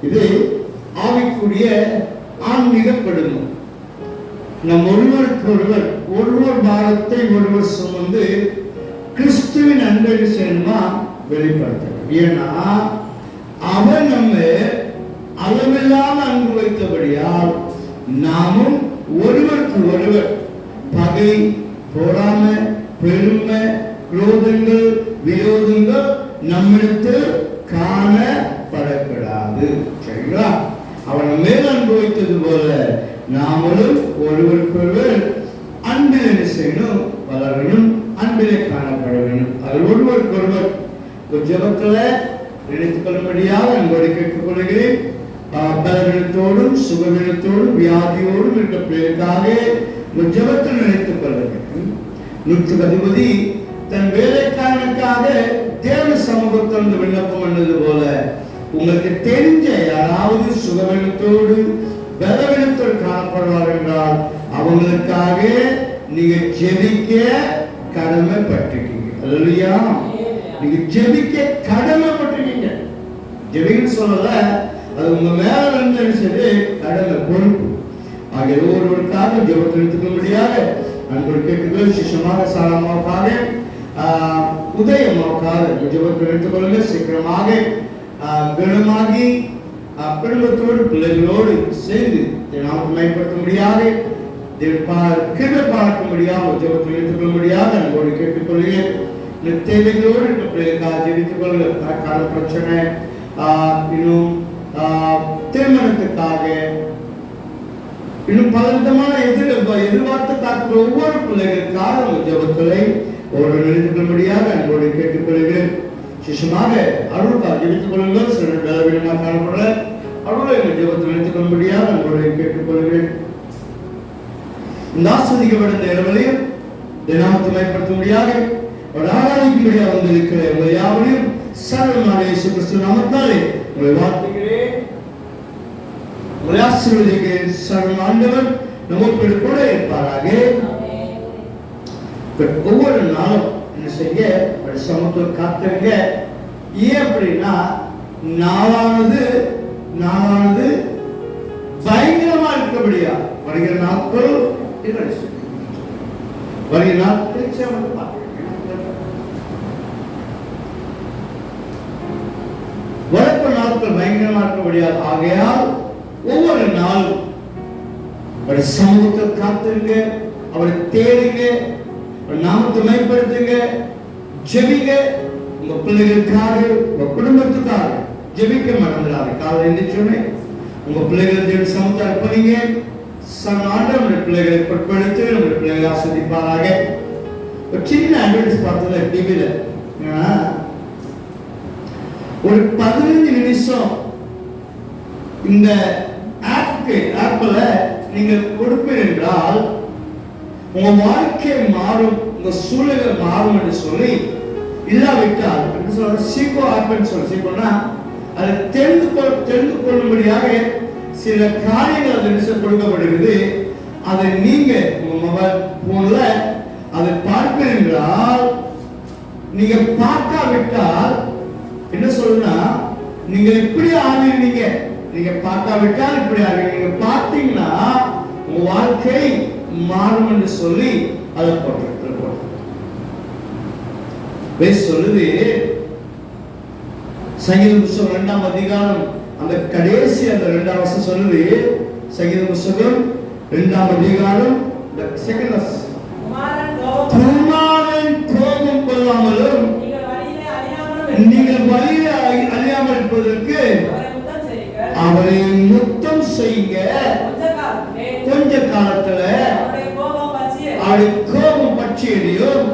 இது ஆவிக்குரிய ஆன்மீக குடும்பம். நம் ஒருவருக்கு ஒருவர் பாரத்தை ஒருவர் சுமந்து கிறிஸ்துவின் அன்பை செய்யணுமா வெளிப்படுத்தணும். ஏன்னா அவர் நம்ம அளவில்லாத அன்பு வைத்தபடியால் நாமும் ஒருவருக்கு ஒருவர் பகை, பொறாமை, பெருமை, குரோதங்கள், விரோதங்கள் நம்மிடத்தில் காணப்படக்கூடாது. சரிங்களா? அவன் மேல் அன்பு வைத்தது போல நாமளும் ஒருவருக்கொருவர் அன்பில் என்ன செய்யணும்? வளரணும், அன்பிலே காணப்பட வேண்டும். அது ஒருவருக்கொருவர் ஜெபத்துல நினைத்துக் கொள்ளும்படியாக அன்போடு கேட்டுக்கொள்கிறேன். பலவீனத்தோடும் சுகவீனத்தோடும் வியாதியோடும் இருக்க பிள்ளைகளுக்காக ஜெபத்தில் நினைத்துக் கொள்ளுங்கள். நூற்றுக்கு அதிபதி தன் வேலைக்காரனுக்காக தேவ சமூகத்திலிருந்து விண்ணப்பம் பண்ணது போல உங்களுக்கு தெரிஞ்ச யாராவது சுகவீனத்தோடு பலவீனத்தோடு காணப்படுவார் என்றால் அவங்களுக்காக நீங்க ஜெபிக்க கடமைப்பட்டிருக்கீங்க. அல்லேலூயா. நீங்க ஜெபிக்க கடமைப்பட்டிருக்கீங்க. ஜெபிக்கன்னு சொல்லல, அது உங்க மேல இருந்தது கடமை, பொறுப்பு. ஆகிய ஒருவருக்காக ஜெபத்தில் எடுத்துக்க முடியாது. அன்பு கேட்டுக்கள் சிஷமாக சாலமாவுக்காக உதயமாவுக்காக ஜெபத்தில் எடுத்துக்கொள்ளுங்க. சீக்கிரமாக குணமாகி குடும்பத்தோடு பிள்ளைகளோடு சேர்ந்து நாமத்தை மேம்படுத்த முடியாது, கிருபை பார்க்க முடியாது, ஜெபத்தில் எடுத்துக்கொள்ள முடியாது. அன்போடு கேட்டுக்கொள்கிறேன். தேவைகளோடு இருக்க பிள்ளைகளுக்காக ஜெபித்துக் கொள்ளுங்க. கால பிரச்சனை, இன்னும் திருமணத்துக்காக, இன்னும் பலவிதமான எதிர்பார்த்து காக்கிற ஒவ்வொரு பிள்ளைகளுக்காக ஜெபங்களை ஒரு நினைத்துக் கொள்ள முடியாது. அன்போடு கேட்டுக்கொள்கிறேன். சிஷமாக அருளுக்காக ஜெபித்துக் கொள்ளுங்கள். சில பலவீனமாக காணப்படுற அருளை ஜெபத்தில் நினைத்துக் கொள்ள முடியாது. அன்போடு கேட்டுக்கொள்கிறேன். இந்த ஆஸ்வதிக்கப்பட்ட இடங்களையும் தினத்தை மேம்படுத்த முடியாது, ஒரு ஆராய்ச்சிக்கும்படியாக வந்திருக்கிற உங்கள் யாவரையும் சர்வமான இயேசு கிறிஸ்து நாமத்தாலே உங்களை வாழ்த்துகிறேன். உங்களை ஆசீர்வதிக்கிறேன். சர்வ ஆண்டவர் நம்மோடு கூட இருப்பாராக. ஒவ்வொரு நாளும் என்ன செய்ய சமத்துவ காத்துருங்க. ஏன் அப்படின்னா நாளானது பயங்கரமா இருக்கபடியா வருகிற நாட்கள் வருகிற நாட்கள் வழக்கு நாட்கள் பயங்கரமா இருக்கபடியா. ஆகையால் ஒவ்வொரு நாளும் அவருடைய சமூகத்தை காத்துருங்க, அவரை தேடுங்க, நாமத்தை மேம்படுத்துங்க, ஜெபிங்க. உங்க பிள்ளைகளுக்காக, உங்க குடும்பத்துக்காக ஜெபிக்க மறந்துடாது. காலையில் எந்திரிச்சோன்னே உங்க பிள்ளைகள் தேடி சமூகத்தை அர்ப்பணிங்க. ஆண்டவருடைய பிள்ளைகளை பொறுப்படுத்தி நம்முடைய பிள்ளைகளை ஆஸ்வதிப்பாராக. ஒரு சின்ன அட்வர்டைஸ் பார்த்தது டிவியில, ஒரு 15 நிமிஷம் இந்த ஆப்ல நீங்க கொடுப்பீர்கள் என்றால் உங்க வாழ்க்கை மாறும், உங்க சூழ்நிலை மாறும் என்று சொல்லி, இல்லாவிட்டால் சீக்கோ ஆப்னு சொல்லி, சீக்கோனா அதை தெரிந்து கொள்ளும்படியாக சில காரியங்கள் அது கொடுக்கப்படுகிறது. அதை நீங்க உங்க மொபைல் போன்ல அதை பார்ப்பீர்கள் என்றால், நீங்க பார்க்காவிட்டால் என்ன சொல்லுன்னா, நீங்க இப்படி ஆவீங்க. நீங்க பார்க்காவிட்டால் இப்படி ஆவீங்க. நீங்க பார்த்தீங்கன்னா உங்க வாழ்க்கை மாறும் என்று சொல்லி அதை போட்டிருக்கிறோம். சொல்லுது சங்கீத புஸ்தகம் 2ஆம் அதிகாரம் அந்த கடைசி அந்த 2ஆம் வசனம் சொல்லுது. சங்கீத புஸ்தகம் 2ஆம் அதிகாரம் செகண்ட் வசனம், குமாரன் கோபம் கொள்ளாமலும் நீங்கள் வழியில அறியாமல் இருப்பதற்கு அவரை முத்தம் செய்யுங்க. கொஞ்ச காலத்துல அவருடைய கோபம் பற்றி எரியும்,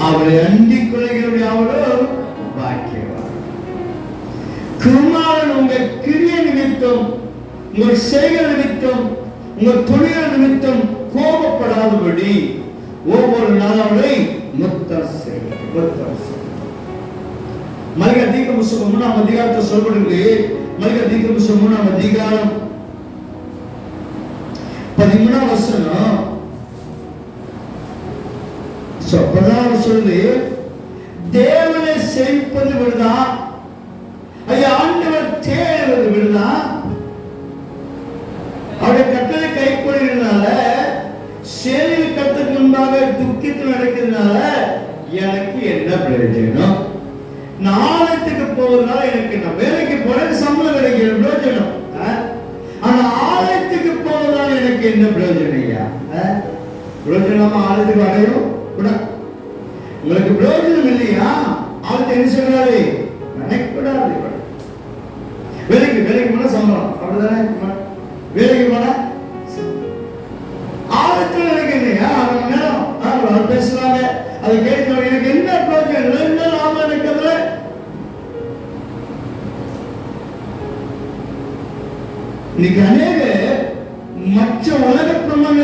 அவரை அண்டிக் கொள்கிறவருடைய அவரும் பாக்கியவான். குமாரன் உங்க கிரிய நிமித்தம், உங்கள் செய்கை நிமித்தம், உங்கள் தொழில் நிமித்தம் கோபப்படாதபடி ஒவ்வொரு நாளை முத்தம் செய்யும். மல்கியா தீர்க்க புஸ்தகம் 3ஆம் அதிகாரத்தை சொல்லப்படுகிறது. மல்கியா தீர்க்க புஸ்தகம் 3ஆம் அதிகாரம் 13ஆம் வசனம் சொல்லுது, தேவனை சேவிப்பது விடுதான், ஐயா ஆண்டவர் என்ன பிரயோஜனம்? நான் ஆலயத்துக்கு போவதனால எனக்கு என்ன? வேலைக்கு போறேன், சம்பளம் கிடைக்கிற பிரயோஜனம். ஆனா ஆலயத்துக்கு போவதனால எனக்கு என்ன பிரயோஜனம் ஐயா? பிரயோஜனமா ஆலயத்துக்கு அடையும் கூட உங்களுக்கு பிரயோஜனம் இல்லையா? ஆலயத்தை என்ன சொல்றாரு? நினைக்கூடாது. வேலைக்கு போனா சம்பளம், அப்படிதானே? வேலைக்கு போனா ஆலயத்தில் எனக்கு இல்லையா? அரை மணி நேரம் பேசுறாங்க, அதை கேட்கிறோம், எனக்கு என்ன பிரயோஜனம்? என்ன லாபம் எனக்கு அதுல? இன்னைக்கு அநேக மற்ற உலக பிரமண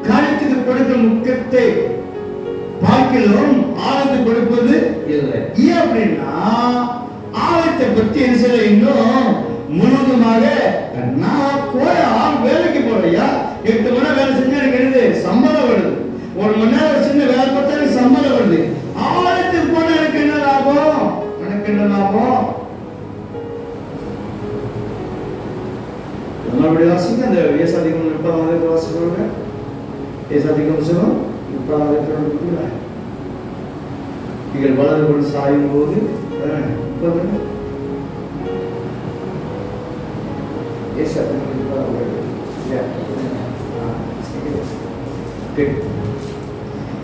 காரியத்துக்கு கொடுத்த முக்கியத்தை பார்க்கிறோம், ஆலயத்துக்கு கொடுப்பது இல்லை. ஏன் அப்படின்னா ஆலயத்தை பற்றி என்ன செய்ய இன்னும் முழுவதுமாக நான் வேலைக்கு போறையா, 8 மணி நேரம் வேலை செஞ்சா எனக்கு எழுது சம்பளம் வருது, 1 மணி நேரம் சின்ன வேலை பார்த்தா எனக்கு சம்பளம் வருது. ஆலயத்துக்கு போனா எனக்கு என்ன லாபம்? எனக்கு என்ன லாபம்? நம்மளுடைய வாசிங்க அந்த ஏசாதிகம் 30 வாசிக்கிறோங்க. ஏசாதிகம் 30 நீங்கள் வலது கொண்டு சாயும் போது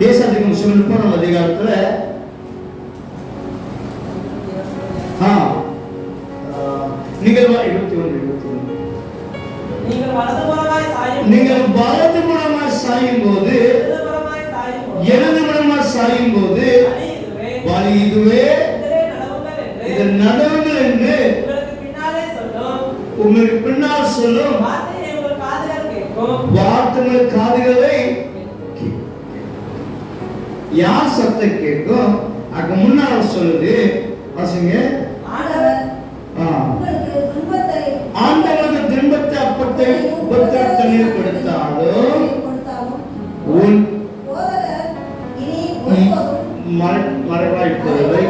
ஏசாதிகம் 30 அதிகாரத்துல நீங்கள் 21 நீங்கள் வலதுபுறமாய் சாயும் போது இடதுபுறமாய் சாயும் போது வழி இதுவே, இது நடவுங்கள் என்று உங்களுக்கு பின்னால் சொல்லும் வார்த்தைகள் காதுகளை யார் சத்தம் கேட்கும்? அங்க முன்னால் சொல்லுது வாசிங்க. ஆண்டவருக்கு துன்பத்தை அப்பத்தை உபத்திரத்தை ஏற்படுத்தாலும் மறைவாய்ப்பதை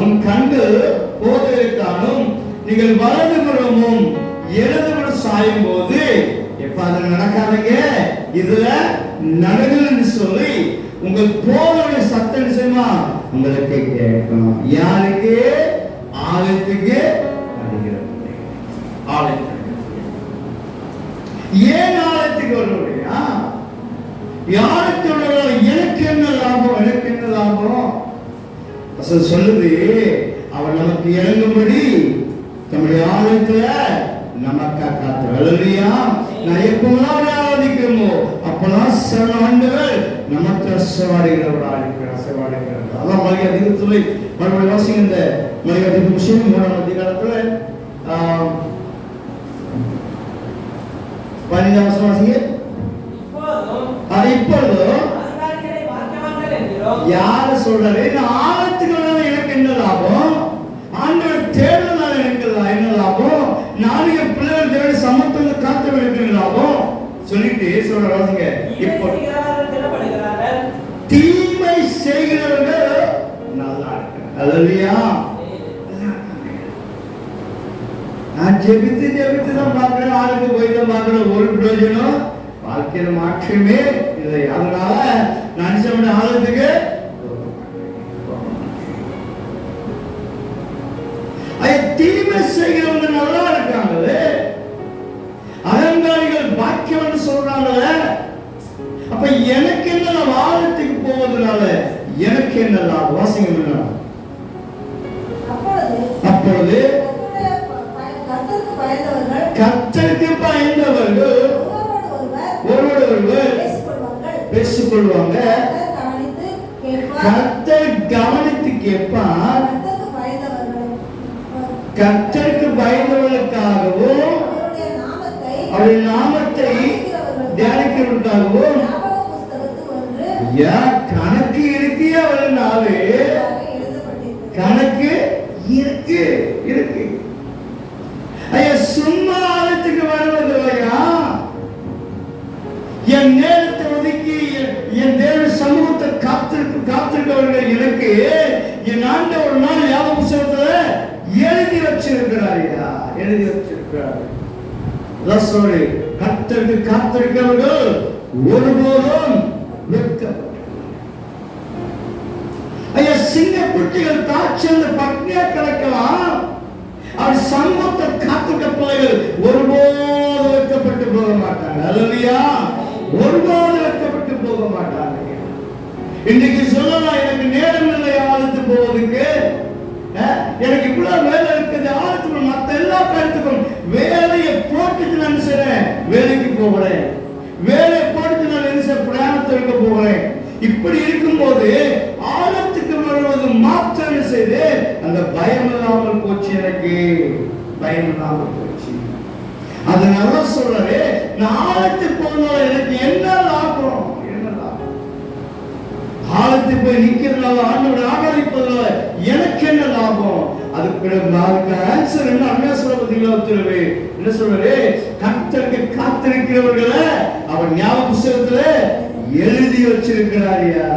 உன் கண்கள் போதலுக்கானும் நீங்கள் வலதுபுறமும் இடதுபுறம் சாயும் போது எப்ப அது நடக்காதீங்க, இதுல நடக்குதுன்னு சொல்லி உங்கள் போதலுடைய சத்தம் செய்யுமா உங்களுக்கு கேட்கும். யாருக்கு? ஆலயத்துக்கு வருகிறது. ஆலயத்துக்கு ஏன் ஆலயத்துக்கு வருவதையா? யாருக்கு எனக்கு என்ன லாபம்? எனக்கு என்ன லாபம்? சொல்லுது அவர் நமக்கு இறங்கும்படி நம்முடைய ஆலயத்துல நமக்கா காத்துறா. நான் எப்பெல்லாம் ஆராதிக்கிறோமோ அப்பெல்லாம் சில ஆண்டுகள் நமக்கு அசைவாடுகிறவராக இருக்கிறார். அசைவாடுகிறார். அதான் மளிகை அதிகத்துல மறுபடியும் வாசிங்க. இந்த மளிகை அதிக விஷயம் 3ஆம் அதிகாரத்துல 15ஆம் வசனம் வாசிங்க. இப்பொழுதும் யார சொல்றாரு? ஆலயத்துக்கு எனக்கு என்ன லாபம்? ஆண்டவர் தேடுறதுனால எனக்கு என்ன லாபம்? நான் என் பிள்ளைகள் தேடி சமத்துவம் காத்து எனக்கு லாபம் சொல்லிட்டு சொல்றாங்க. இப்போ தீமை செய்கிறவர்கள் நல்லா இருக்காங்க. அல்லேலூயா. நான் ஜெபித்து தான் பார்க்கிறேன், ஆளுக்கு போய் தான் பார்க்கிறேன், ஒரு பிரயோஜனம் வாழ்க்கையில மாற்றமே இல்லை. அதனால நான் சொன்ன ஆளுக்கு தீமை செய்கிறவங்க நல்லா இருக்காங்களே, அகங்காரிகள் பாக்கியம் சொல்றாங்களே, அப்ப எனக்கு என்ன வாதத்துக்கு போவதனால எனக்கு என்ன லாபம்? வாசிங்க. அப்பொழுது கர்த்தருக்கு பயந்தவர்கள் ஒருவர் பேசிக் கொள்வாங்க. கர்த்தர் கவனித்து கேட்பார். கர்த்தருக்கு பயந்தவர்களுக்காகவும் அவருடைய நாமத்தை தியானிக்கிறவர்களுக்காகவும் கணக்கு இருக்கு. அவருடைய நாவே கணக்கு இருக்கு இருக்கு. ஐயா சும்மா ஆலயத்துக்கு வருவது இல்லையா? என் நேரத்தை ஒதுக்கி என் தேவ சமூகத்தை காத்திருக்கவர்கள் எனக்கு என் ஆண்ட ஒரு நாள் ஞாபக புத்தகத்துல எழுதி வச்சிருக்கிறார். எழுதி வச்சிருக்க இருக்கிறார்கள். கர்த்தருக்கு காத்திருக்கிறவர்கள் ஒருபோதும் வெட்கப்பட. ஐயா, சிங்க குட்டிகள் தாட்சியந்த பட்னியா கிடக்கலாம். அவர் சமூகத்தை காத்துக்க பிள்ளைகள் ஒருபோது வெட்கப்பட்டு போக மாட்டாங்க. அல்லையா, ஒருபோது வெட்கப்பட்டு போக மாட்டாங்க. இன்னைக்கு சொல்லலாம், எனக்கு நேரம் இல்லை ஆளுத்து போவதுக்கு, எனக்கு இவ்வளவு வேலை இருக்குது, ஆளுத்து மற்ற எல்லா கருத்துக்கும் வேலையை போட்டுட்டு நான் செய்றேன், வேலைக்கு போகிறேன், வேலையை போட்டுட்டு நான் என்ன பிரயாணத்திற்கு போகிறேன். இப்படி இருக்கும்போது ஆழத்துக்கு வருவது மாற்றம் செய்து அந்த பயம் இல்லாமல் போச்சு. எனக்கு பயம் இல்லாமல் போச்சு. அதனால சொல்றாரு, நான் ஆழத்துக்கு போனால எனக்கு என்ன லாபம்? என்ன லாபம்? ஆழத்துக்கு போய் நிக்கிறதுனால, ஆண்டவரை ஆராதிப்பதனால எனக்கு என்ன லாபம்? அதுக்கு ஆன்சர் என்ன? அண்ணா சொல்ல பார்த்தீங்களா? ஒத்துருவே என்ன சொல்றாரு? கர்த்தருக்கு காத்திருக்கிறவர்களை அவர் ஞாபக புத்தகத்துல எழுதி வச்சிருக்கிறாரியா.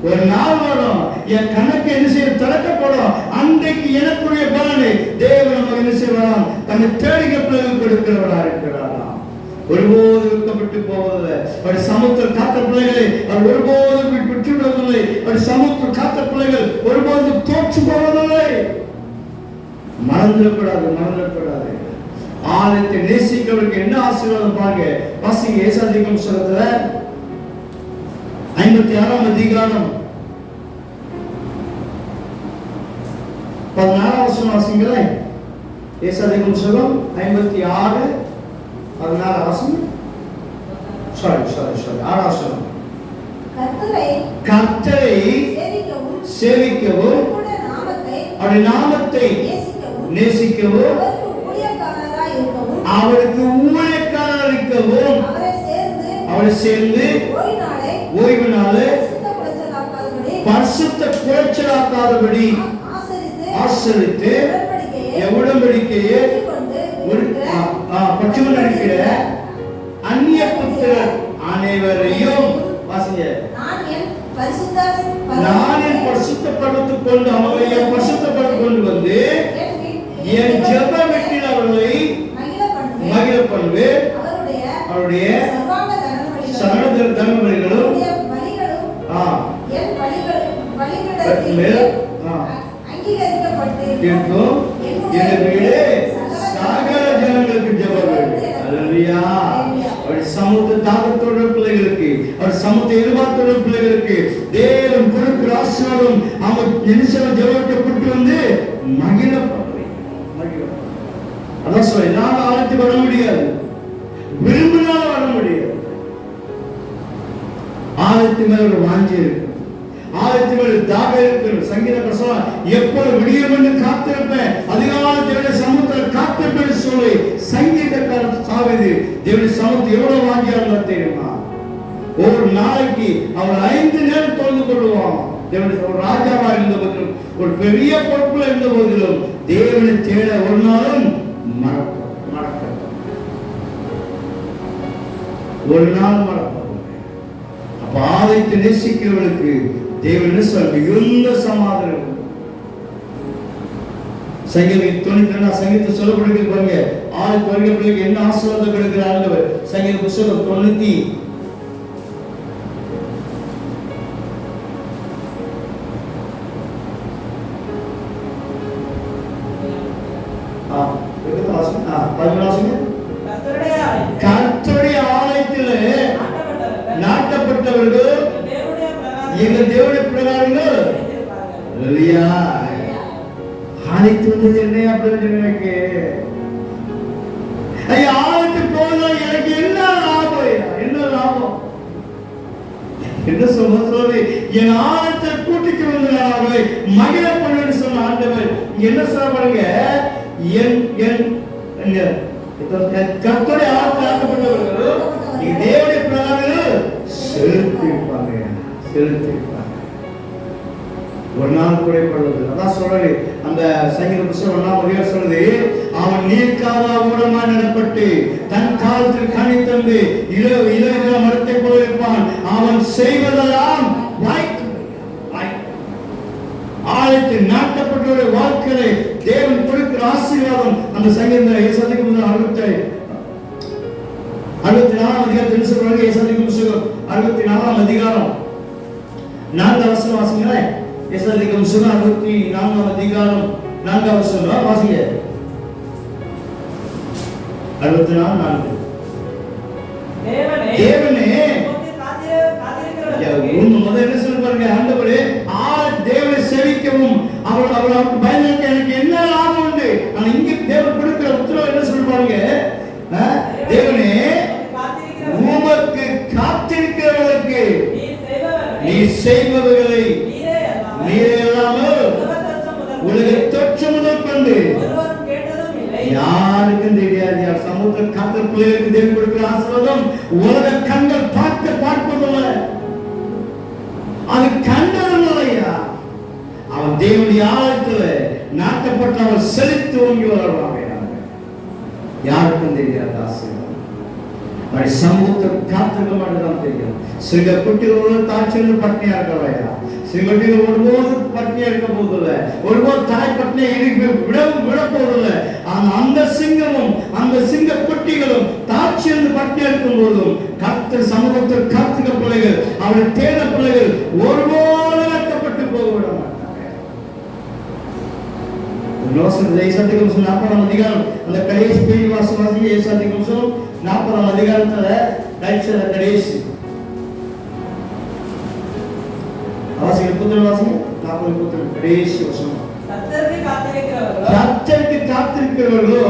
ஒரு நாள் வரும், என் கணக்கு என்ன செய்ய திறக்கப்படும். அன்றைக்கு எனக்குரிய பலனை தேவன் நம்ம என்ன செய்வாராம்? தன்னை தேடிக்க பிள்ளைகள் கொடுக்கிறவரா இருக்கிறாராம். ஒருபோது விற்கப்பட்டு போவதில்லை. அப்படி சமூகத்தில் காத்த பிள்ளைகளை அவர் ஒருபோது விட்டு விடுவதில்லை. அப்படி சமூகத்தில் காத்த பிள்ளைகள் ஒருபோது தோற்று போவதில்லை. மறந்துடக்கூடாது, மறந்துடக்கூடாது. ஆலயத்தை நேசிக்கிறவருக்கு என்ன ஆசீர்வாதம் பாருங்க. வாசிங்க ஏசாதிகம் புத்தகத்துல 56ஆம் அதிகாரம் 16ஆம் வசனம் வாசிங்களே. ஏசாதிகம் புத்தகம் 56 16 வசனம். சாரி 6ஆம் வசனம். கர்த்தரை சேவிக்கவும் அவருடைய நாமத்தை நேசிக்கவும் அவருக்கு ஊழியக்காரராக இருக்கவும் அவரை சேர்ந்து ஓய்வு நாளை பரிசுத்த குலைச்சலாக்காதபடி ஆசரித்து உடன்படிக்கையை பட்சம் நடிக்கிற அந்நிய புத்திரர் அனைவரையும் வாசிங்க. நான் என் பரிசுத்தப்படுத்திக் கொண்டு அவர்களை என் பரிசுத்தப்படுத்திக் கொண்டு வந்து என் ஜெப வீட்டில் அவர்களை மகிழ பண்ணுவேன். அவருடைய சகல தர்மங்களும் சமூக தாகத்தோட பிள்ளைகளுக்கு, அவர் சமூக எதிர்பார்த்தோட பிள்ளைகளுக்கு தேவன் கொடுக்கிற ஆசீர்வாதம் அவர் நினைச்சவன் ஜெபப்பட்டு வந்து மகிழப்படுவேன். அதான் சொல்ல, நான் ஆழத்துக்கு வர முடியாது, விரும்பினாலும் வர முடியாது. ஆழத்து மேல ஒரு வாஞ்சி இருக்கு, ஆழத்து மேல தாகம் இருக்கு. சங்கீத பிரசவம் எப்ப விடியும் என்று காத்திருப்பேன், அதிகாலத்தை சமூகத்தில் காத்திருப்பேன் சொல்லி சங்கீதக்காரன் சாவிது தேவனுடைய சமூகத்தை எவ்வளவு வாஞ்சியா இருந்தா தெரியுமா? ஒரு நாளைக்கு அவர் 5 நேரம் தொழுது கொள்வான். தேவனுடைய ஒரு ராஜாவா இருந்த போதிலும், ஒரு பெரிய பொறுப்புல இருந்த போதிலும் தேவனை தேட ஒரு நாளும் மறக்க ஒரு நாள் மறப்பாங்க. அப்ப ஆலயத்தை நேசிக்கிறவர்களுக்கு தேவன் சொல்ல மிகுந்த சமாதானம். சங்கீதம் 92 சங்கீதத்தை சொல்லப்படுகிறது பாருங்க. ஆலயத்து வருகிற பிள்ளைக்கு என்ன ஆசீர்வாதம் கொடுக்கிறார் ஆண்டவர். சங்கீத புத்தகம் 90 கர்த்தருடைய ஆலயத்திலே நாட்டப்பட்டவர்கள் எங்கள் தேவனுடைய பிரகாரங்கள் இல்லையா? ஆலயத்து வந்தது என்ன அப்படின்னு எனக்கு ஆலயத்துக்கு போனா எனக்கு என்ன லாபம்? என்ன லாபம்? என்ன சொல்றது? என் ஆலயத்தை கூட்டிக்கு வந்தவர்களை மகிழ பண்ணு சொன்ன ஆண்டவர் என்ன சொல்ல பாருங்க. கர்த்தருடைய ஆலயத்தில் ஆக்கப்பட்டவர்கள் தேவனுடைய பிரகாரங்கள் செலுத்திருப்பாங்க. ஒரு நாள் குறைப்படுவது. அதான் சொல்றது அந்த சங்கீத புத்தகம் 1ஆம் அதிகாரம் சொல்லுது, அவன் நீர்க்காவா ஊடமா நடப்பட்டு தன் காலத்தில் கனி தந்து இள மரத்தை போல இருப்பான். அவன் செய்வதெல்லாம் வாய்க்கும். ஆலயத்தில் நாட்டப்பட்டவருடைய வாழ்க்கையை தேவன் கொடுக்கிற ஆசீர்வாதம் அந்த சங்கீதம் புஸ்தகம் 64ஆம் அதிகாரத்தில் சொல்றாங்க. ஏசாயாவின் புஸ்தகம் 64ஆம் அதிகாரம் 4 வசனம் வாசிங்களேன். ஏசாயாவின் புஸ்தகம் 64ஆம் அதிகாரம் 4 வசனம் வாசிங்க. 64:4. தேவனே முதல்ல என்ன சொல்ல பாருங்க, ஆண்டவரே தேவனை சேவிக்கவும் அவருக்கு பயந்து எனக்கு என்ன லாபம் உண்டு. ஆனா இங்க தேவன் கொடுக்கிற உத்தரவு என்ன சொல்ல பாருங்க, தேவனே உமக்கு காத்திருக்கிறவர்களுக்கு நீ செய்பவர்களை நீரே இல்லாமல் உலக தோற்றம் முதல் கொண்டு யாருக்கும் தெரியாது. சமுத்திர காத்தல் பிள்ளைகளுக்கு தேவன் கொடுக்கிற ஆசீர்வாதம் உலக கண்கள் பார்ப்பதில்ல, அது கண்டதில்லையா. அவன் தேவனுடைய ஆலயத்துல நாட்டப்பட்ட அவன் செழித்து ஓங்கி வளர்வாங்க. யாருக்கும் தெரியாது ஆசீர்வாதம். சமூகத்தை காத்துக்க மட்டும்தான் தெரியும். சில குட்டிகள் தாய்ச்சல் பட்னியா இருக்கலையா, சில குட்டிகள் ஒருபோது பட்னியா இருக்க போதில்ல, ஒருபோது தாய் பட்னியை விட போதில்ல. அந்த சிங்கமும் அந்த சிங்க குட்டிகளும் தாய்ச்சல் பட்னியா இருக்கும் போதும் கர்த்தர் சமூகத்தை காத்துக்க பிள்ளைகள், அவருடைய தேட பிள்ளைகள் ஒருபோது வெட்கப்பட்டு போக விட மாட்டாங்க. ஏசாயாவின் 40ஆம் அதிகாரம் அந்த கடைசி பேஜ் வாசி. ஏசாயாவின் 40ஆம் அதிகாரத்துல கடைசி வாசிங்க, புத்தகம் வாசிங்க. 40 கடைசி வசனம். கர்த்தருக்கு காத்திருக்கிறவர்களோ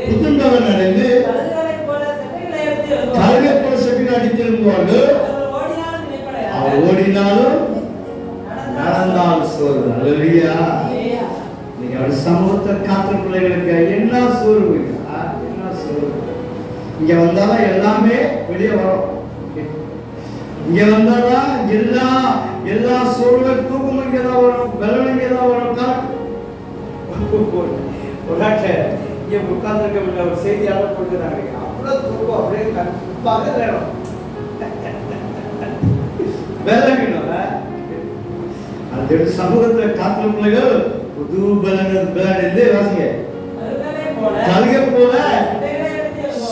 புத்தகம் நடந்து கழுகை போல செட்டில் அடித்து எழும்புவார்கள். அவர் ஓடினாலும் நடந்தாலும் சோறு. அல்லேலூயா. நீங்க அவர் சமூகத்தை காத்திர பிள்ளைகளுக்கு என்ன சோறு, என்ன சோறு. இங்க வந்தாலும் எல்லாமே வெளியே வரும். இங்க வந்தாதான் எல்லா சோறுகள் தூக்கம் இங்கதான் வரும், பலன் இங்கதான் வரும். இங்க உட்கார்ந்து ஒரு செய்தியாளர் கொடுக்குறாங்க, அவ்வளவு தூக்கம் அப்படியே கண்டிப்பாக வேணும். வேலை வேணும். அது சமூகத்துல காத்திர பிள்ளைகள் புது பலன் வாசிங்க. கழுகை போல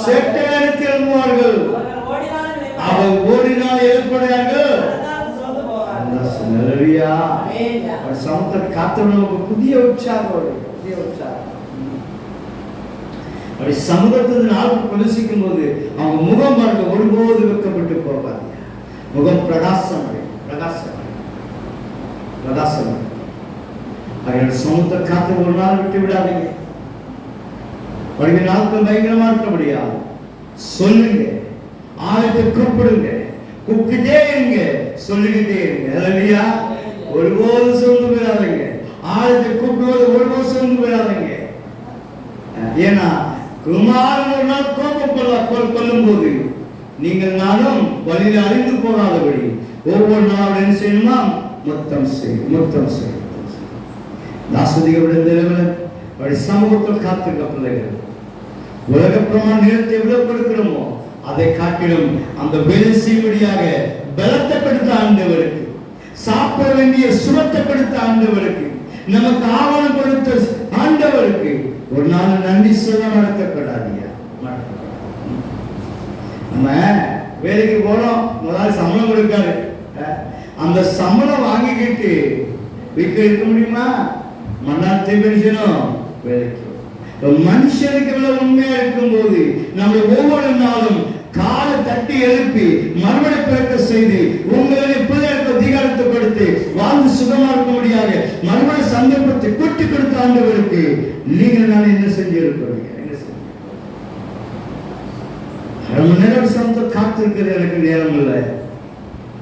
செட்டை அடித்து எழும்புவார்கள். அவர் ஓடினால் எழுப்படையார்கள். சமூகத்தை காத்திரவர்களுக்கு புதிய உற்சாகம். அப்படி சமூகத்தின் ஆள் பிரவேசிக்கும் போது அவங்க முகம் பார்க்க ஒருபோது வெட்கப்பட்டு போவாங்க. முகம் பிரகாசம் சமூகத்தை காத்து ஒரு நாள் விட்டு விடாதீங்க. நாட்கள் பயங்கரமா இருக்கபடியா சொல்லுங்க, ஆலயத்தை கூப்பிடுங்க, கூப்பிட்டே இருங்க, சொல்லிக்கிட்டே இருங்க. அல்லேலூயா. ஒருபோது சோர்ந்து போயிடாதீங்க. ஆலயத்தை கூப்பிடுவது ஒருபோது சோர்ந்து போயிடாதீங்க. ஏன்னா குமாரன் ஒரு நாள் கோபம் கொள்ளும் போது நீங்கள் நானும் வழியில் அறிந்து போகாதபடி ஒவ்வொரு நாளும் என்ன செய்யணுமா, முத்தம் செய்யும். தாசுதிகளுடைய சமூகத்தில் காத்திருக்க பிள்ளைகள் உலக பிரமாண நேரத்தை எவ்வளவு கொடுக்கிறோமோ அதை காட்டிலும் அந்த வேலை செய்யும்படியாக பலத்தை கொடுத்த ஆண்டவருக்கு, சாப்பிட வேண்டிய சுரத்தை கொடுத்த ஆண்டவருக்கு, நமக்கு ஆவணம் கொடுத்த ஆண்டவருக்கு ஒரு நாள் நன்றி சொல்ல நடத்தப்படாதீங்க. நம்ம வேலைக்கு போனோம், முதல்ல சம்பளம் கொடுக்காரு. அந்த சம்பளம் வாங்கிக்கிட்டு வீட்டில் இருக்க முடியுமா? மன்னார்த்தை பெருசனும் வேலைக்கு. மனுஷனுக்கு உண்மையா இருக்கும் போது நம்ம ஒவ்வொரு நாளும் காலை தட்டி எழுப்பி மறுபடி பிறக்க செய்து உங்களுடைய பிள்ளைகளுக்கு அதிகாரத்தை கொடுத்து வாழ்ந்து சுகமா இருக்க முடியாது மறுபடி சந்தர்ப்பத்தை கொட்டி கொடுத்த ஆண்டவருக்கு நீங்கள் நான் என்ன செஞ்சிருக்கிறீங்க? அரை மணி நேரம் சமத்தை காத்திருக்கிறது எனக்கு நேரம் இல்லை.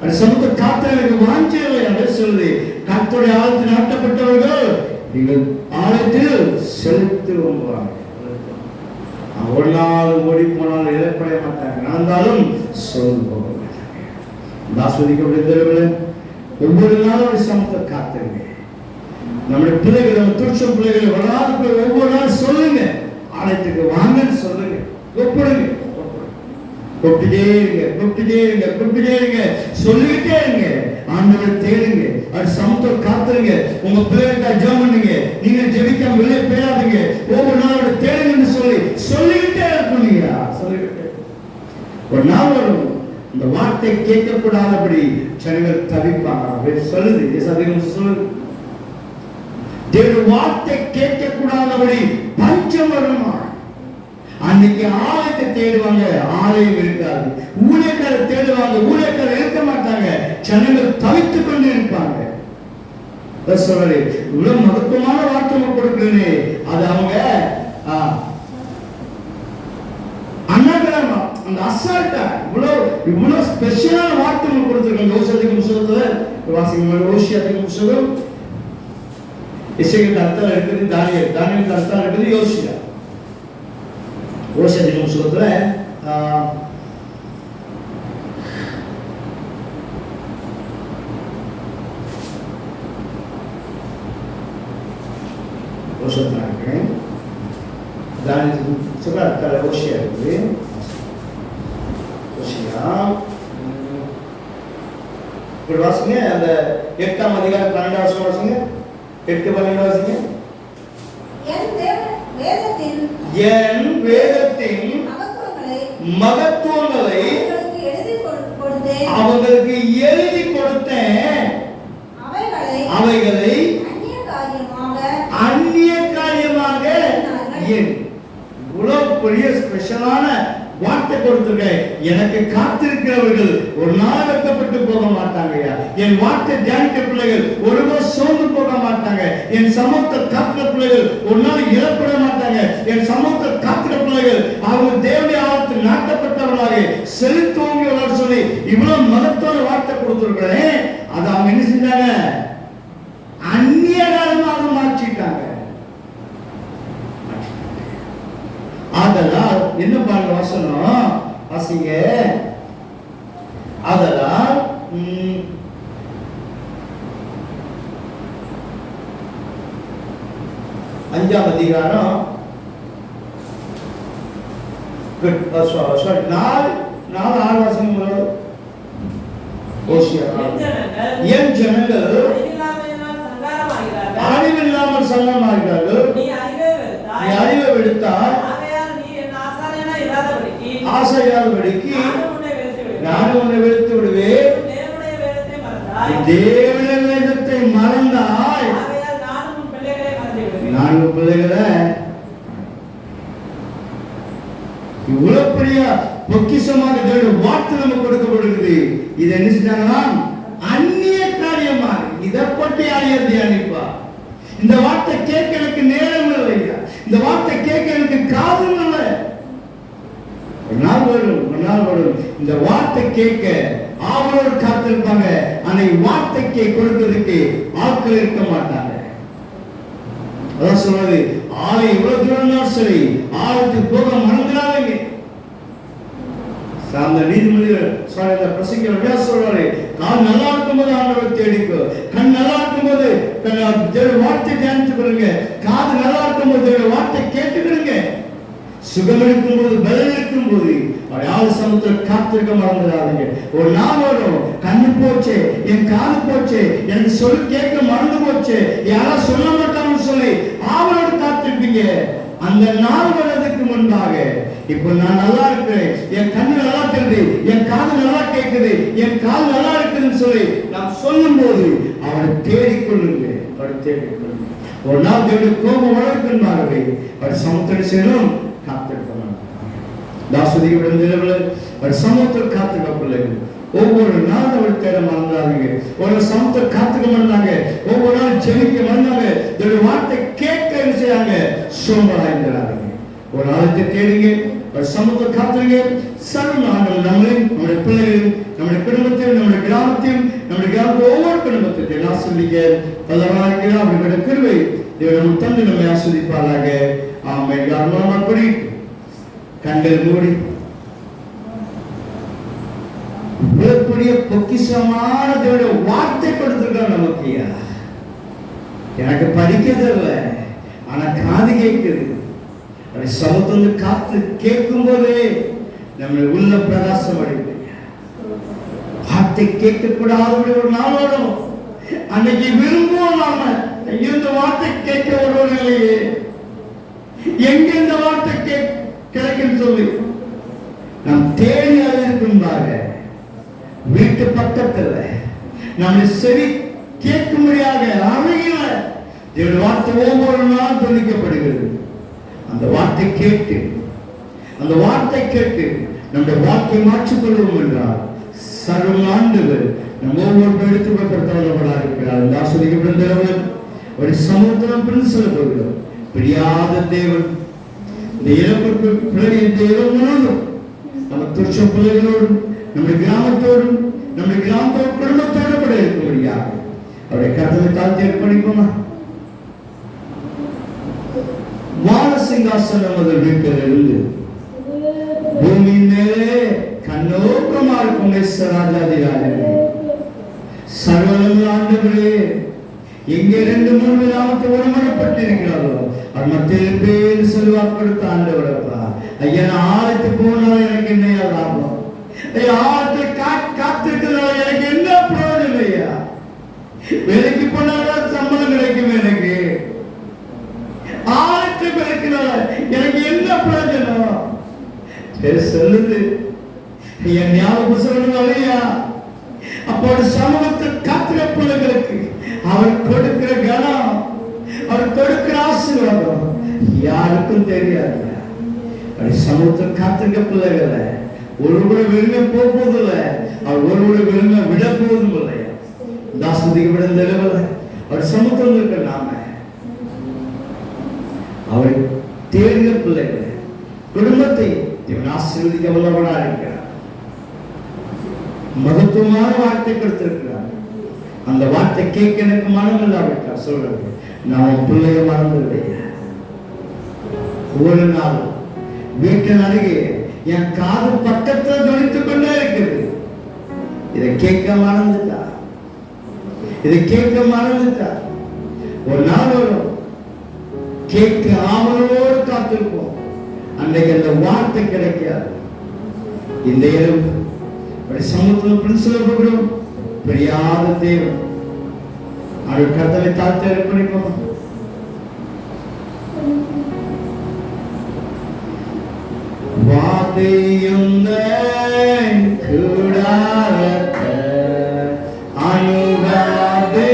அது சமத்தை காத்த எனக்கு வாஞ்சியலை அதை சொல்லி கர்த்தருடைய ஆலயத்தில் நாட்டப்பட்டவர்கள் நீங்கள் ஆலயத்தில் செலுத்து வருவாங்க. ஒரு நாள் ஓடி போனாலும் இழப்படைய மாட்டாங்க, நடந்தாலும் சோர்ந்து போக மாட்டாங்க. தாஸ்வதிக்கப்படுகிறவர்கள் ஒவ்வொரு நாளும் ஒரு சமத்தை காத்துருங்க. நம்முடைய பிள்ளைகள், நம்ம துருச்சம் பிள்ளைகளை வராது ஒவ்வொரு நாள் சொல்லுங்க, ஆலயத்துக்கு வாங்கன்னு சொல்லுங்க, ஒப்பிடுங்க. கூப்பிட்டுட்டே இருங்க, சொல்லிக்கிட்டே இருங்க. ஆண்டவரை தேடுங்க, அது சமத்துல காத்துருங்க. உங்க பிள்ளைகளுக்காக ஜெபம் பண்ணுங்க. நீங்க ஜெபிக்காம வெளியே போயிடாதீங்க. ஒவ்வொரு நாளோட தேடுங்கன்னு சொல்லிக்கிட்டே இருக்கணுங்க. சொல்லிக்கிட்டே ஒரு நாள் வரும் இந்த வார்த்தை கேட்கக்கூடாதபடி ஜனங்கள் தவிப்பாங்க. சொல்லுது சொல்லுது தேவ வார்த்தை கேட்கக்கூடாதபடி பஞ்சம் வருமா. அன்னைக்கு ஆலயத்தை தேடுவாங்க, ஆலயம் இருக்காது. ஊழியக்காரர் தேடுவாங்க, ஊழியக்காரர் இருக்க மாட்டாங்க. ஜனங்கள் தவித்துக் கொண்டு இருப்பாங்க. சொல்றாரு இவ்வளவு மகத்துவமான வார்த்தை கொடுக்குறேன்னு அது அவங்க அண்ணாகிராமா அந்த அசால்ட்டா இவ்வளவு ஸ்பெஷலான வார்த்தை கொடுத்துருக்காங்க. ஓசியாத்தின் புத்தகத்துல வாசிங்க. ஓசியாத்தின் புத்தகம் இசைக்கு அர்த்தம் இருக்குது தானியலுக்கு அர்த்தம் இருக்குது யோசியா. ஓசியாத்தின் புத்தகத்துல ஓசியா இருக்குது. வாசிங்க அந்த 8ஆம் அதிகாரம் 12ஆம் வசனம் வாசிங்க. 8-12 வாசிங்க. என் வேதத்தின் மகத்துவங்களை அவங்களுக்கு எழுதி கொடுத்தேன். அவைகளை அந்நிய காரியமாக இவ்வளவு பெரிய ஸ்பெஷலான வார்த்தை கொடுத்திருக்கேன். எனக்கு காத்திருக்கிறவர்கள் ஒரு நாள் வெட்கப்பட்டு போக மாட்டாங்க. என் வார்த்தை தியானிக்க பிள்ளைகள் ஒருவர் சோர்ந்து போக மாட்டாங்க. என் சமூகத்தை காக்கிற பிள்ளைகள் ஒரு நாள் இழப்பட மாட்டாங்க. என் சமூகத்தை காக்கிற பிள்ளைகள் அவங்க தேவனுடைய ஆழத்தில் நாட்டப்பட்டவர்களாக செலுத்துவங்க சொல்லி இவ்வளவு மகத்தோட வார்த்தை கொடுத்திருக்கிறேன். அதை அவங்க என்ன செஞ்சாங்க? அந்நிய காலமாக மாற்றிட்டாங்க. அதனால் என்ன பாருங்க வசனம் வாசிங்க. அதனால் 5ஆம் அதிகாரம் 4 வசனம். என் ஜனங்கள் அறிவில்லாமல் சங்கமாகிறார்கள். நீ அறிவை விடுத்தால் ஆசையாதபடிக்கு நானும் உன்னை வெறுத்து விடுவேன். தேவனுடைய வேதத்தை மறந்தாய். நான்கு பிள்ளைகளை இவ்வளவு பெரிய பொக்கிஷமாக வார்த்தை நம்ம கொடுக்கப்படுகிறது. இது என்ன செஞ்சாங்கன்னா அந்நிய காரியமாக இதை பற்றி ஆயர் தியானிப்பா. இந்த வார்த்தை கேட்க எனக்கு நேரம் இல்லையா? இந்த வார்த்தை கேட்க எனக்கு காதும் இல்லை. ஒரு நாள் வரும் இந்த வார்த்தை கேட்க அவரோடு காத்திருப்பாங்க. அன்னைக்கு வார்த்தைக்கு கொடுக்கிறதுக்கு ஆட்கள் இருக்க மாட்டாங்க. அதான் சொல்றது ஆலை இவ்வளவு தூரம் சரி ஆழத்துக்கு போக மறந்துடாதீங்க. சார்ந்த நீதிமன்ற பிரசங்க சொல்றாரு கால் நல்லா இருக்கும்போது ஆண்டவரை தேடிக்கோ. கண் நல்லா இருக்கும்போது வார்த்தை தியானித்து கொள்ளுங்க. காது நல்லா இருக்கும்போது வார்த்தை கேட்டுக்கிடுங்க. சுகம் இருக்கும்போது பலம் இருக்கும்போது யாரு சமூகத்தில் காத்திருக்க மறந்துடாதீங்க. ஒரு நாள் வரும் கண்ணு போச்சு, என் காது போச்சு, எனக்கு சொல்லி கேட்க மறந்து போச்சு, யாரா சொல்ல மாட்டாங்கன்னு சொல்லி அவரோடு காத்திருப்பீங்க. அந்த நாள் வர்றதுக்கு முன்பாக இப்ப நான் நல்லா இருக்கிறேன், என் கண்ணு நல்லா தெரியுது, என் காது நல்லா கேட்குது, என் கால் நல்லா இருக்குதுன்னு சொல்லி நாம் சொல்லும் போது அவரை தேடிக்கொள்ளுங்க. அவரை தேடிக்கொள்ளுங்க. ஒரு நாள் தேடி கோபம் வளர்க்கின்றார்களே அவர் சமுத்திரம் செய்யணும் காத்திருக்கணும். தாசுதிக்கு விழுந்தவர்கள் அவர் சமூகத்தில் காத்துக்க பிள்ளைகள் ஒவ்வொரு நாள் அவர் தேட மறந்தாங்க. ஒரு சமூகத்தில் காத்துக்க மாட்டாங்க. ஒவ்வொரு நாள் ஜெபிக்க வந்தாங்க. இதோட வார்த்தை கேட்க செய்யாங்க. சோம்பலாயிருந்தாங்க. ஒரு நாளத்தை தேடுங்க. ஒரு சமூகத்தை காத்துருங்க. சர்வ ஆண்டவர் நம்மளையும் நம்முடைய பிள்ளைகளையும் நம்முடைய குடும்பத்தையும் நம்முடைய கிராமத்தையும் நம்முடைய கிராமத்தில் ஒவ்வொரு குடும்பத்தையும் ஆசிரிக்க பலவாக அவர்களுடைய கிருபை தேவன் தந்து நம்மை ஆஸ்வதிப்பாராக. ஆமென். அப்படி கண்கள் மூடி மிகப்பெரிய பொக்கிஷமான தேவனுடைய வார்த்தை கொடுத்திருக்கார் நமக்கு. எனக்கு படிக்க தெரியல, ஆனா காது கேட்குது. சமூகத்தை காத்து கேட்கும் போதே நம்ம உள்ள பிரகாசம் அடைந்து வார்த்தை கேட்க கூடாது. ஒரு நாள் வரும் அன்னைக்கு விரும்புவோம் நாம, ஐயோ இந்த வார்த்தை கேட்க ஒருவர் இல்லையே, எங்க இந்த வார்த்தை கிடைக்கும் சொல்லி நாம் தேடி அழைக்கும்பாக வீட்டு பக்கத்துல நம்மை செவி கேட்கும்படியாக அருகில தேவனுடைய வார்த்தை ஒவ்வொரு நாள் துணிக்கப்படுகிறது. அந்த வார்த்தை கேட்டு நம்முடைய வாழ்க்கை மாற்றிக்கொள்வோம் என்றால் சர்வ ஆண்டுகள் நம்ம ஒவ்வொரு எடுத்துக்கொள்ளப்படுத்தவர்களாக இருக்கிறார். இந்த ஆசிரியர் ஒரு சமுத்திரம் பின் சொல்ல போகிறோம். பிரியாத தேவன் இந்த இறப்புக்கு பிறகு இந்த இரவு முழுவதும் நம்ம துச்ச பிள்ளைகளோடும் நம்முடைய கிராமத்தோடும் நம்முடைய கிராமத்தோடு குடும்பத்தோடு கூட இருக்கும்படியாக அவருடைய கருத்தை தாழ்த்தி ஏற்பணிப்போமா. வான சிங்காசனம் முதல் வீட்டிலிருந்து பூமியின் மேலே கண்ணோக்கமா இருக்கும் ராஜாதிராஜனே, சர்வவல்ல ஆண்டவரே, எங்கே 2-3 நாமத்தை உடம்படப்பட்டிருக்கிறாரோ அவர் மத்தியில் பேர் செல்வாக்கெடுத்த ஆண்டவரப்பா. ஐயா நான் ஆலயத்துக்கு போனாலும் எனக்கு என்ன லாபம்? ஆலயத்தை காத்திருக்கிறதால எனக்கு என்ன பிரயோஜனம்? ஐயா வேலைக்கு போனாலும் சம்பளம் கிடைக்கும், எனக்கு ஆலயத்துக்கு இருக்கிறதால எனக்கு என்ன பிரயோஜனம்? சொல்லுது என் ஞாபகம் சொல்லணும் இல்லையா? அப்போது சமூகத்தில் காத்திர பிள்ளைகளுக்கு அவர் கொடுக்கிற கனம், அவர் கொடுக்கிற ஆசீர்வாதம் யாருக்கும் தெரியாது. சமூகத்தில் காத்திருக்க பிள்ளைகளை ஒரு கூட விரும்ப போவதில்லை, அவர் ஒரு கூட விரும்ப விட போவதும் இல்லை. தாசதிக்கு விட நிலவலை அவர் சமூகத்தில் இருக்க நாம அவரை தேடிய பிள்ளைகளை குடும்பத்தை ஆசீர்வதிக்க வல்லவராக இருக்கிறார். மகத்துவமான வார்த்தை கொடுத்திருக்கிறார். அந்த வார்த்தை கேட்க எனக்கு மனம் இல்லாவிட்டார் சொல்றது நான் பிள்ளைய மறந்துவிடைய ஒரு நாள் வீட்டின் அருகே என் காது பக்கத்தில் துணித்துக் கொண்டே இருக்குது. இதை கேட்க மறந்துட்டா ஒரு நாள் வரும், கேட்க ஆவலோடு காத்திருப்போம். அன்றைக்கு அந்த வார்த்தை கிடைக்காது. இந்த இரவு சமூகத்தில் சொல்ல போகிறோம். பிரியாத தேவன் அவர் கர்த்தரை தாழ்த்தி அர்ப்பணிப்போம். வாதையுந்த கூடாரத்தை அணுகாதே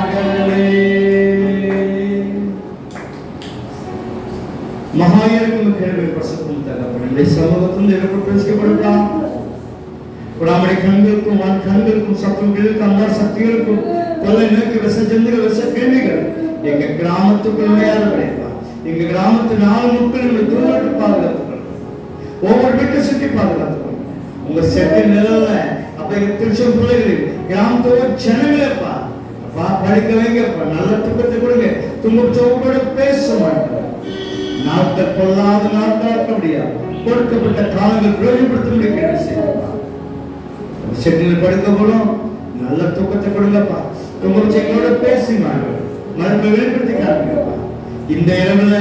மகனே, கண்களுக்கும் சத்துவங்களுக்கும் அந்த சக்திகளுக்கும் கொள்ளை நோக்கி விச ஜந்துகள் விச கேள்விகள் எங்க கிராமத்துக்குள் விளையாடுறா. எங்க கிராமத்து 4 முட்கள் தூரட்டு பாதுகாத்துக்கணும். ஒவ்வொரு வீட்டை சுற்றி பாதுகாத்துக்கணும். உங்க செட்டு நிழல்ல அப்ப எங்க திருச்சம் பிள்ளைகள் கிராமத்தோட ஜனங்களேப்பா அப்பா படிக்க வைங்கப்பா, நல்ல தூக்கத்தை கொடுங்க. துன்பத்தோடு பேச மாட்டோம். நாட்கள் பொல்லாத நாட்கள் முடியாது. கொடுக்கப்பட்ட காலங்கள் பிரயோஜனப்படுத்த முடிய செய்யப்பா. செட்டில் படுக்க போடும், நல்ல தூக்கத்தை கொடுங்கப்பா. துன்பத்தோட பேசுங்க, மறுப்பை வெளிப்படுத்தி காட்டுங்கப்பா. இந்த இரவுல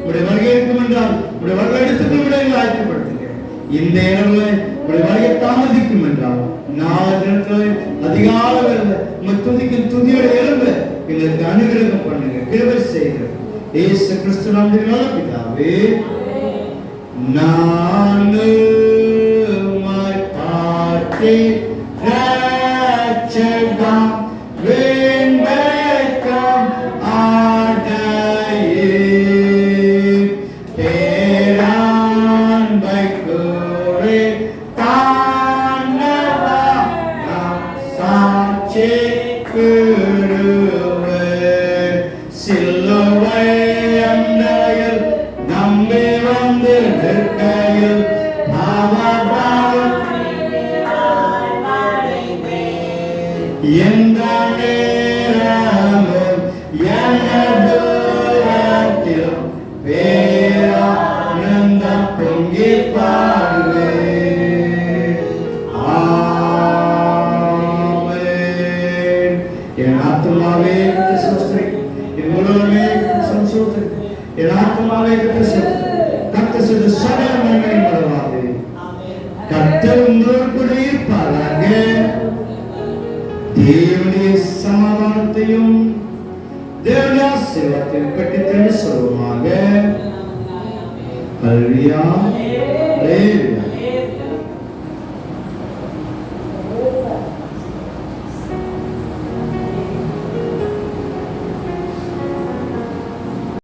உடைய வருகை இருக்கும் என்றால் உடைய வருகை எடுத்துக்கொள்ள விட ஆயத்தப்படுத்துங்க. இந்த இரவுல உடைய வருகை தாமதிக்கும் என்றால் நாளை தினத்துல அதிகால வேலை துதிக்கும் துதியோட எழுந்து எங்களுக்கு அனுகிரகம் பண்ணுங்க, கிருபை செய்யுங்க. இயேசு கிறிஸ்து நாமத்தினால பிதாவே, நான் பார்த்து ரட்சகம் வேண்பக்கம் ஆடையே பேரான்பை கோரே தாண்டவா சாட்சி குருவே சிலுவை அண்டையில் நம்பி வந்து நிற்கையில் எந்த நேரமும் எனதுரத்திலும் பேரானந்தம் பொங்கி பாடுவே. ஆமென். என் ஆத்துமாவே சோஸ்திரி, என் உலகமே சோஸ்திரி, என் ஆத்மாவை கர்த்தர் செய்த சகல நன்மையும் மறவாது. கர்த்தர் உங்களோடு கூட இருப்பாராக. தேவனுடைய சமாதானத்தையும் தேவனுடைய ஆசீர்வாதத்தையும் பெற்றுத் சொல்லுவாங்க. ஹல்லேலூயா.